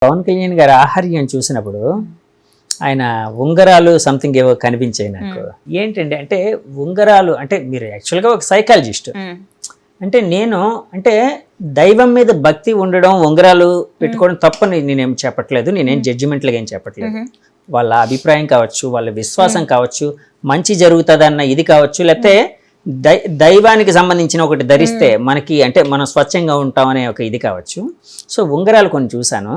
పవన్ కళ్యాణ్ గారి ఆహార్యం చూసినప్పుడు ఆయన ఉంగరాలు సంథింగ్ ఏవో కనిపించాయి నాకు. ఏంటండి అంటే ఉంగరాలు అంటే మీరు యాక్చువల్గా ఒక సైకాలజిస్ట్ అంటే అంటే దైవం మీద భక్తి ఉండడం ఉంగరాలు పెట్టుకోవడం తప్పని నేనేం చెప్పట్లేదు, నేనేం జడ్జిమెంట్లుగా ఏం చెప్పట్లేదు. వాళ్ళ అభిప్రాయం కావచ్చు, వాళ్ళ విశ్వాసం కావచ్చు, మంచి జరుగుతుందన్న ఇది కావచ్చు, లేకపోతే దైవానికి సంబంధించిన ఒకటి ధరిస్తే మనకి అంటే మనం స్వచ్ఛంగా ఉంటామనే ఒక ఇది కావచ్చు. సో ఉంగరాలు కొన్ని చూశాను,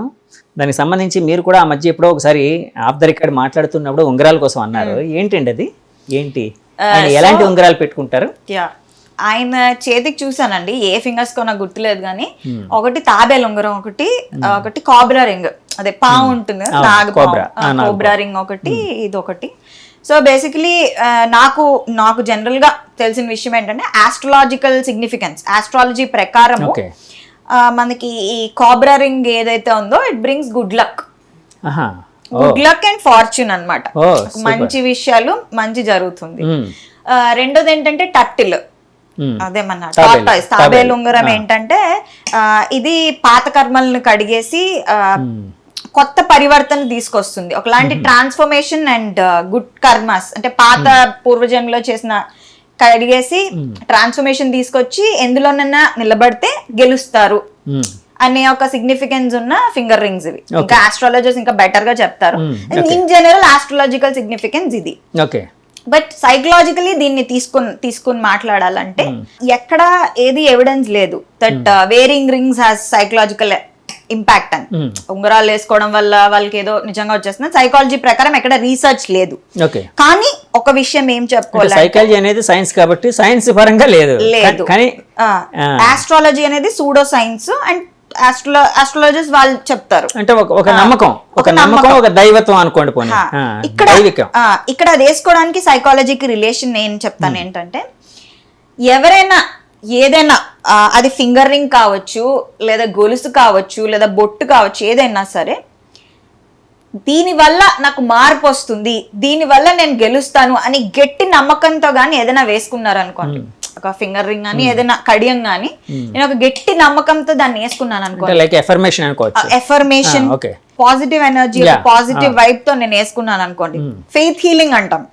దానికి సంబంధించి మీరు కూడా ఆ మధ్య ఎప్పుడో ఒకసారి ఆఫ్ ద రికార్డ్ మాట్లాడుతున్నప్పుడు ఉంగరాల కోసం అన్నారు. ఏంటండి అది ఏంటి, ఆయన ఎలాంటి ఉంగరాలు పెట్టుకుంటారు? ఆయన చేతికి చూసానండి, ఏ ఫింగర్స్ కో నాకు గుర్తులేదు కానీ ఒకటి తాబేల్ ఉంగరం, ఒకటి కాబ్రా రింగ్, అదే పాము ఉంటుంది కోబ్రా రింగ్ ఒకటి, ఇది ఒకటి. సో బేసికలీ నాకు జనరల్ గా తెలిసిన విషయం ఏంటంటే ఆస్ట్రాలజికల్ సిగ్నిఫికెన్స్, ఆస్ట్రాలజీ ప్రకారం మనకి ఈ కాబ్రా రింగ్ ఏదైతే ఉందో it brings good luck, good luck and fortune అన్నమాట. మంచి విషయాలు మంచి జరుగుతుంది. రెండోది ఏంటంటే టర్టిల్, అదే మన టార్టాయిస్ తాబేలు ఉంగరం ఏంటంటే ఇది పాత కర్మలను కడిగేసి కొత్త పరివర్తన తీసుకొస్తుంది, ఒకలాంటి ట్రాన్స్ఫర్మేషన్ అండ్ గుడ్ కర్మస్ అంటే పాత పూర్వజన్మలో చేసిన కడిగేసి ట్రాన్స్ఫర్మేషన్ తీసుకొచ్చి ఎందులోనైనా నిలబడితే గెలుస్తారు అనే ఒక సిగ్నిఫికెన్స్ ఉన్న ఫింగర్ రింగ్స్ ఇవి. ఇంకా ఆస్ట్రాలజర్స్ ఇంకా బెటర్ గా చెప్తారు. ఇన్ జనరల్ ఆస్ట్రాలజికల్ సిగ్నిఫికెన్స్ ఇది. బట్ సైకలాజికలీ దీన్ని తీసుకుని మాట్లాడాలంటే ఎక్కడ ఏది ఎవిడెన్స్ లేదు that wearing rings has psychological impact అని. ఉంగరాలు వేసుకోవడం వల్ల వాళ్ళకి ఏదో నిజంగా వచ్చేస్తుంది, సైకాలజీ ప్రకారం ఎక్కడ రీసెర్చ్ లేదు. కానీ ఒక విషయం ఏం చెప్పుకోవాలి, సైకాలజీ అనేది సైన్స్ కాబట్టి సైన్స్ పరంగా లేదు. ఆస్ట్రాలజీ అనేది సూడో సైన్స్ అండ్ ఆస్ట్రాలజర్స్ వాళ్ళు చెప్తారు అంటే ఒక నమ్మకం, ఒక దైవత్వం అనుకోండి. ఇక్కడ అది వేసుకోవడానికి సైకాలజీకి రిలేషన్ నేను చెప్తాను ఏంటంటే, ఎవరైనా ఏదైనా అది ఫింగర్ రింగ్ కావచ్చు, లేదా గొలుసు కావచ్చు, లేదా బొట్టు కావచ్చు, ఏదైనా సరే దీనివల్ల నాకు మార్పు వస్తుంది, దీనివల్ల నేను గెలుస్తాను అని గట్టి నమ్మకంతో గానీ ఏదైనా వేసుకున్నారు అనుకోండి, ఒక ఫింగర్ రింగ్ అని ఏదైనా కడియం గానీ నేను ఒక గట్టి నమ్మకంతో దాన్ని వేసుకున్నాను అనుకోండి, affirmation positive energy positive vibe తో నేను వేసుకున్నాను అనుకోండి, ఫెయిత్ హీలింగ్ అంటాం.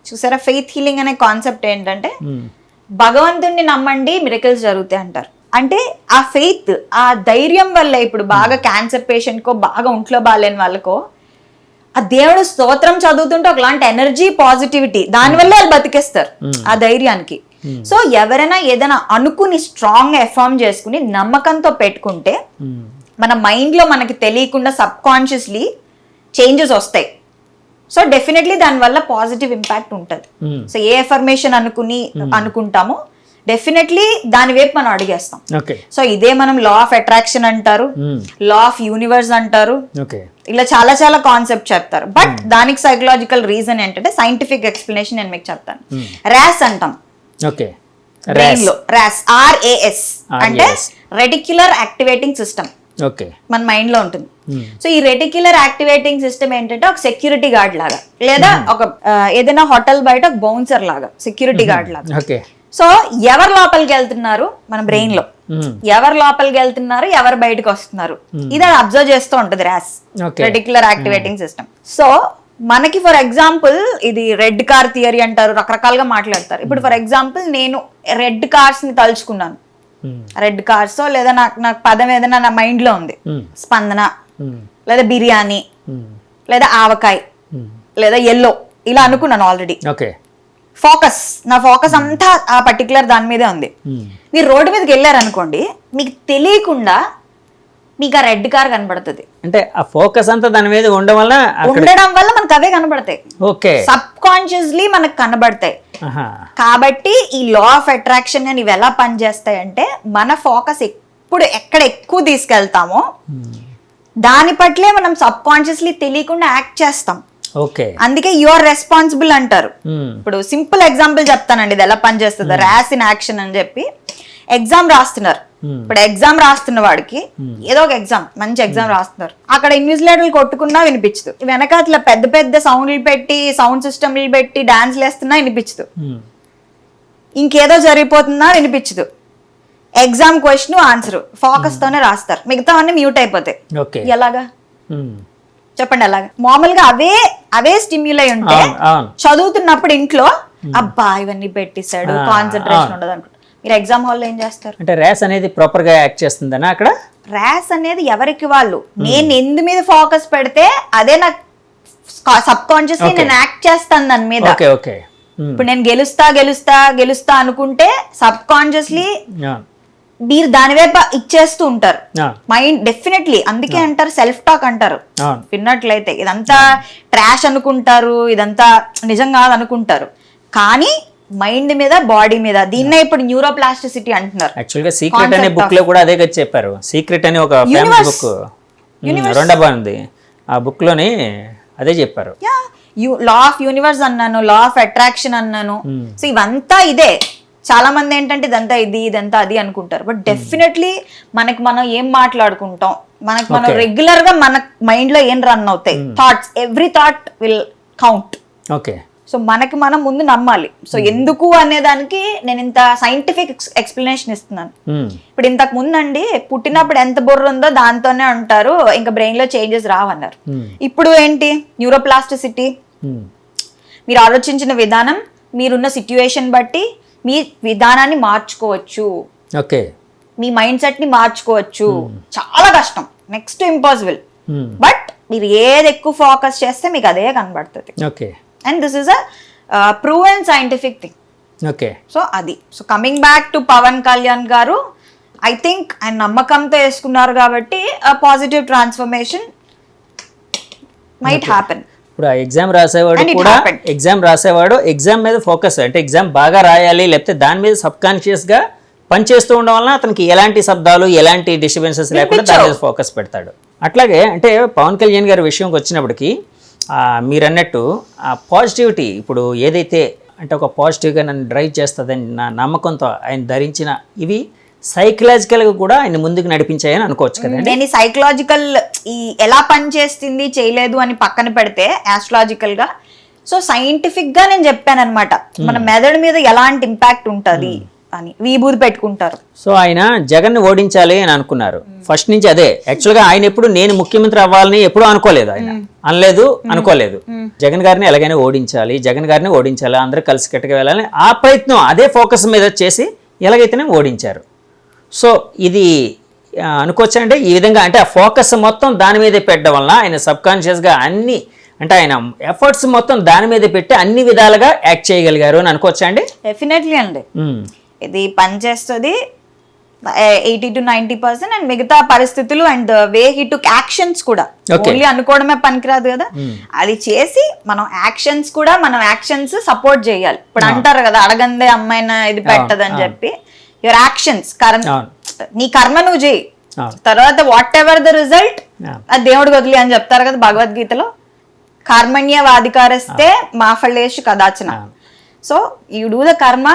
చూసారా, ఫెయిత్ హీలింగ్ అనే కాన్సెప్ట్ ఏంటంటే భగవంతుడిని నమ్మండి మిరకల్స్ జరుగుతాయి అంటారు. అంటే ఆ ఫెయిత్, ఆ ధైర్యం వల్ల ఇప్పుడు బాగా క్యాన్సర్ పేషెంట్ కో బాగా ఒంట్లో బాగాలేని వాళ్ళకో ఆ దేవుడు స్తోత్రం చదువుతుంటే ఒకలాంటి ఎనర్జీ పాజిటివిటీ దానివల్ల వాళ్ళు బతికేస్తారు ఆ ధైర్యానికి. సో ఎవరైనా ఏదైనా అనుకుని స్ట్రాంగ్ ఎఫర్మ్ చేసుకుని నమ్మకంతో పెట్టుకుంటే మన మైండ్ లో మనకి తెలియకుండా సబ్ కాన్షియస్లీ చేంజెస్ వస్తాయి. సో డెఫినెట్లీ దానివల్ల పాజిటివ్ ఇంపాక్ట్ ఉంటుంది. సో ఏ ఎఫర్మేషన్ అనుకుంటామో డెఫినెట్లీ దాని వైపు మనం అడిగేస్తాం. సో ఇదే మనం లా ఆఫ్ అట్రాక్షన్ అంటారు, లా ఆఫ్ యూనివర్స్ అంటారు, ఇలా చాలా చాలా కాన్సెప్ట్ చెప్తారు. బట్ దానికి సైకలాజికల్ రీజన్ ఏంటంటే సైంటిఫిక్ ఎక్స్ప్లెనేషన్ నేను మీకు చెప్తాను. ర్యాస్ అంటాం, ర్యాస్ RAS అంటే రెటిక్యులర్ యాక్టివేటింగ్ సిస్టమ్ మన మైండ్ లో ఉంటుంది. సో ఈ రెటిక్యులర్ యాక్టివేటింగ్ సిస్టమ్ ఏంటంటే ఒక సెక్యూరిటీ గార్డ్ లాగా, లేదా ఒక ఏదైనా హోటల్ బయట ఒక బౌన్సర్ లాగా, సెక్యూరిటీ గార్డ్ లాగా. సో ఎవరు లోపలికి వెళ్తున్నారు మన బ్రెయిన్ లో, ఎవరు లోపలికి వెళ్తున్నారు, ఎవరు బయటకు వస్తున్నారు, ఇది అది అబ్జర్వ్ చేస్తూ ఉంటది arse, reticular activating system. So మనకి ఫర్ ఎగ్జాంపుల్ ఇది రెడ్ కార్ థియరీ అంటారు, రకరకాలుగా మాట్లాడతారు. ఇప్పుడు ఫర్ ఎగ్జాంపుల్ నేను రెడ్ కార్స్ ని తలుచుకున్నాను, రెడ్ కార్స్ లేదా నాకు పదం ఏదైనా నా మైండ్ లో ఉంది, స్పందన లేదా బిర్యానీ లేదా ఆవకాయ లేదా ఎల్లో ఇలా అనుకున్నాను ఆల్రెడీ. నా ఫోకస్ అంతా ఆ పర్టికులర్ దాని మీదే ఉంది. మీరు రోడ్డు మీదకి వెళ్ళారు అనుకోండి, మీకు తెలియకుండా మీకు ఆ రెడ్ కార్ కనబడుతుంది. అంటే ఆ ఫోకస్ అంతా దాని మీద ఉండడం వల్ల మనకు అవే కనబడతాయి, సబ్ కాన్షియస్లీ మనకు కనబడతాయి. కాబట్టి ఈ లా ఆఫ్ అట్రాక్షన్ ఇవి ఎలా పనిచేస్తాయి అంటే మన ఫోకస్ ఎక్కడ ఎక్కువ తీసుకెళ్తామో దాని పట్లే మనం సబ్ కాన్షియస్లీ తెలియకుండా యాక్ట్ చేస్తాం. అందుకే యువర్ రెస్పాన్సిబుల్ అంటారు. ఇప్పుడు సింపుల్ ఎగ్జాంపుల్ చెప్తానండి ఇది ఎలా పనిచేస్తుంది, ర్యాస్ ఇన్ యాక్షన్ అని చెప్పి. ఎగ్జామ్ రాస్తున్నారు, ఇప్పుడు ఎగ్జామ్ రాస్తున్న వాడికి ఏదో ఒక ఎగ్జామ్ మంచి ఎగ్జామ్ రాస్తున్నారు, అక్కడ ఇన్విజిలేటర్లు కొట్టుకున్నా వినిపించదు, వెనకాతల పెద్ద పెద్ద సౌండ్లు పెట్టి సౌండ్ సిస్టమ్లు పెట్టి డాన్స్లు వేస్తున్నా వినిపించదు, ఇంకేదో జరిగిపోతున్నా వినిపించదు. ఎగ్జామ్ క్వశ్చన్ ఆన్సర్ ఫోకస్ తోనే రాస్తారు, మిగతా అన్ని మ్యూట్ అయిపోతాయి. ఓకే. ఎలాగా చెప్పండి? అలాగా మామూలుగా అవే స్టిమ్యులై ఉంటే చదువుతున్నప్పుడు ఇంట్లో అబ్బా ఇవన్నీ పెట్టిస్తాడు, కాన్సన్ట్రేషన్ ఉండదు అనుకుంటా. మీరు ఎగ్జామ్ హాల్లో ఏం చేస్తారు? అంటే ర్యాస్ అనేది ప్రాపర్ గా యాక్ట్ చేస్తుందనా అక్కడ? ర్యాస్ అనేది ఎవరికి వాళ్ళు, నేను ఎందు మీద ఫోకస్ పెడితే అదే నాకు సబ్ కాన్షియస్లీ నేను యాక్ట్ చేస్తాను దాని మీద. Okay okay. ఇప్పుడు నేను గెలుస్తా అనుకుంటే సబ్ కాన్షియస్లీ మీరు దాని వైపు ఇచ్చేస్తూ ఉంటారు మైండ్ డెఫినెట్లీ. అందుకే అంటారు సెల్ఫ్ టాక్ అంటారు, విన్నట్లయితే ఇదంతా ట్రాష్ అనుకుంటారు, ఇదంతా నిజం కాదు అనుకుంటారు, కానీ మైండ్ మీద బాడీ మీద దీన్నే ఇప్పుడు న్యూరోప్లాస్టిసిటీ అంటున్నారు. యాక్చువల్ గా సీక్రెట్ అనే బుక్ లో కూడా అదే చెప్పారు. సీక్రెట్ అనే ఒక ఫేమస్ బుక్ రెండవ ఉంది, ఆ బుక్ లోని అదే చెప్పారు. లా ఆఫ్ యూనివర్స్ అన్నాను, లా ఆఫ్ అట్రాక్షన్ అన్నాను. సో ఇవంతా ఇదే. చాలా మంది ఏంటంటే ఇదంతా ఇదంతా అది అనుకుంటారు, బట్ డెఫినెట్లీ మనకి మనం ఏం మాట్లాడుకుంటాం, మనకి మనం రెగ్యులర్ గా మన మైండ్ లో ఏం రన్ అవుతాయి thoughts, every thought will count. Okay. So మనకి మనం ముందు నమ్మాలి. సో ఎందుకు అనే దానికి నేను ఇంత సైంటిఫిక్ ఎక్స్ప్లెనేషన్ ఇస్తున్నాను. ఇప్పుడు ఇంతకు ముందు అండి పుట్టినప్పుడు ఎంత బుర్ర ఉందో దాంతోనే ఉంటారు, ఇంకా బ్రెయిన్ లో చేంజెస్ రావన్నారు. ఇప్పుడు ఏంటి న్యూరోప్లాస్టిసిటీ, మీరు ఆలోచించిన విధానం, మీరున్న సిట్యుయేషన్ బట్టి మీ విధానాన్ని మార్చుకోవచ్చు. ఓకే. మీ మైండ్ సెట్ ని మార్చుకోవచ్చు. చాలా కష్టం, నెక్స్ట్ ఇంపాసిబుల్, బట్ మీరు ఏది ఎక్కువ ఫోకస్ చేస్తే మీకు అదే కనబడుతుంది. Okay. And this is a proven scientific thing. Okay. So అది. So coming back to Pawan Kalyan garu, I think ఆయన నమ్మకంతో వేసుకున్నారు కాబట్టి పాజిటివ్ ట్రాన్స్ఫర్మేషన్ మైట్ హ్యాపెన్. ఇప్పుడు ఆ ఎగ్జామ్ రాసేవాడు కూడా ఎగ్జామ్ మీద ఫోకస్, అంటే ఎగ్జామ్ బాగా రాయాలి, లేకపోతే దాని మీద సబ్ కాన్షియస్ గా పనిచేస్తూ ఉండడం వలన అతనికి ఎలాంటి శబ్దాలు ఎలాంటి డిస్టర్బెన్సెస్ లేకుండా దాని మీద ఫోకస్ పెడతాడు. అట్లాగే అంటే పవన్ కళ్యాణ్ గారి విషయంకి వచ్చినప్పటికీ మీరు అన్నట్టు ఆ పాజిటివిటీ, ఇప్పుడు ఏదైతే అంటే ఒక పాజిటివ్గా నన్ను డ్రైవ్ చేస్తుందని నా నమ్మకంతో ఆయన ధరించిన ఇవి సైకలాజికల్గా కూడా ఆయన ముందుకు నడిపించాయని అనుకోవచ్చు కదా. నేను సైకలాజికల్ ఎలా పనిచేస్తుంది చేయలేదు అని పక్కన పెడితే ఆస్ట్రాలజికల్ గా, సో సైంటిఫిక్ గా నేను చెప్పాను అనమాట, మన మెదడు మీద ఎలాంటి ఇంపాక్ట్ ఉంటది అని విభూతి పెట్టుకుంటారు. సో ఆయన జగన్ ని ఓడించాలి అని అనుకున్నారు ఫస్ట్ నుంచి. అదే యాక్చువల్గా ఆయన ఎప్పుడు నేను ముఖ్యమంత్రి అవ్వాలని ఎప్పుడూ అనుకోలేదు, ఆయన అనుకోలేదు. జగన్ గారిని ఎలాగైనా ఓడించాలి, అందరూ కలిసి కట్టుకు వెళ్ళాలని ఆ ప్రయత్నం, అదే ఫోకస్ మీద చేసి ఎలాగైతేనే ఓడించారు. సో ఇది అనుకోవచ్చు అంటే ఈ విధంగా, అంటే ఆ ఫోకస్ మొత్తం దాని మీదే పెట్టడం వలన ఆయన సబ్ కాన్షియస్గా అన్ని, అంటే ఆయన ఎఫర్ట్స్ మొత్తం దాని మీద పెట్టి అన్ని విధాలుగా యాక్ట్ చేయగలిగారు అని అనుకోవచ్చా అండి? డెఫినెట్లీ అండి. ఇది పనిచేస్తుంది 80 to 90%, అండ్ మిగతా పరిస్థితులు and way he took actions కూడా, ఓన్లీ అనుకోవడమే పనికిరాదు కదా, అది చేసి మనం యాక్షన్స్ సపోర్ట్ చేయాలి. ఇప్పుడు అంటారు కదా అడగందే అమ్మాయిన ఇది పెట్టదని చెప్పి, యువర్ యాక్షన్స్ నీ కర్మ నువ్వు చేయి, తర్వాత వాట్ ఎవర్ ద రిజల్ట్ అది దేవుడికి వదిలి అని చెప్తారు కదా భగవద్గీతలో, కర్మణ్యవాధికారస్తే మా ఫలేషు కదాచన. So you do the karma.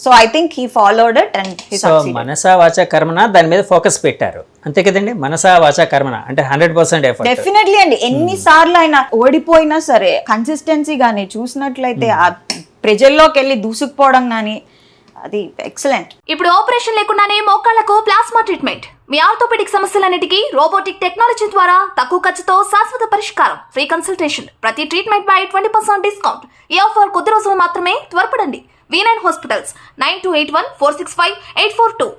So I think he followed it and he succeeded. మనసా వాచా కర్మన దాని మీద ఫోకస్ పెట్టారు అంతే కదండి. మనసా వాచా కర్మన అంటే 100% ఎఫర్ట్. డెఫినెట్లీ అండి. ఎన్నిసార్లు ఆయన ఓడిపోయినా సరే కన్సిస్టెన్సీ గానీ చూసినట్లయితే ఆ ప్రజల్లోకి వెళ్ళి దూసుకుపోవడం గానీ అది ఎక్సలెంట్. ఇప్పుడు ఆపరేషన్ లేకుండానే మోకాళ్లకు ప్లాస్మా ట్రీట్మెంట్, మీ ఆర్థోపెడిక్ సమస్యలన్నిటికీ రోబోటిక్ టెక్నాలజీ ద్వారా తక్కువ ఖర్చుతో శాశ్వత పరిష్కారం, ఫ్రీ కన్సల్టేషన్, ప్రతి ట్రీట్మెంట్ పై 20% డిస్కౌంట్. ఈ ఆఫర్ కొద్ది రోజులు మాత్రమే, త్వరపడండి. V9 hospitals 9281465842.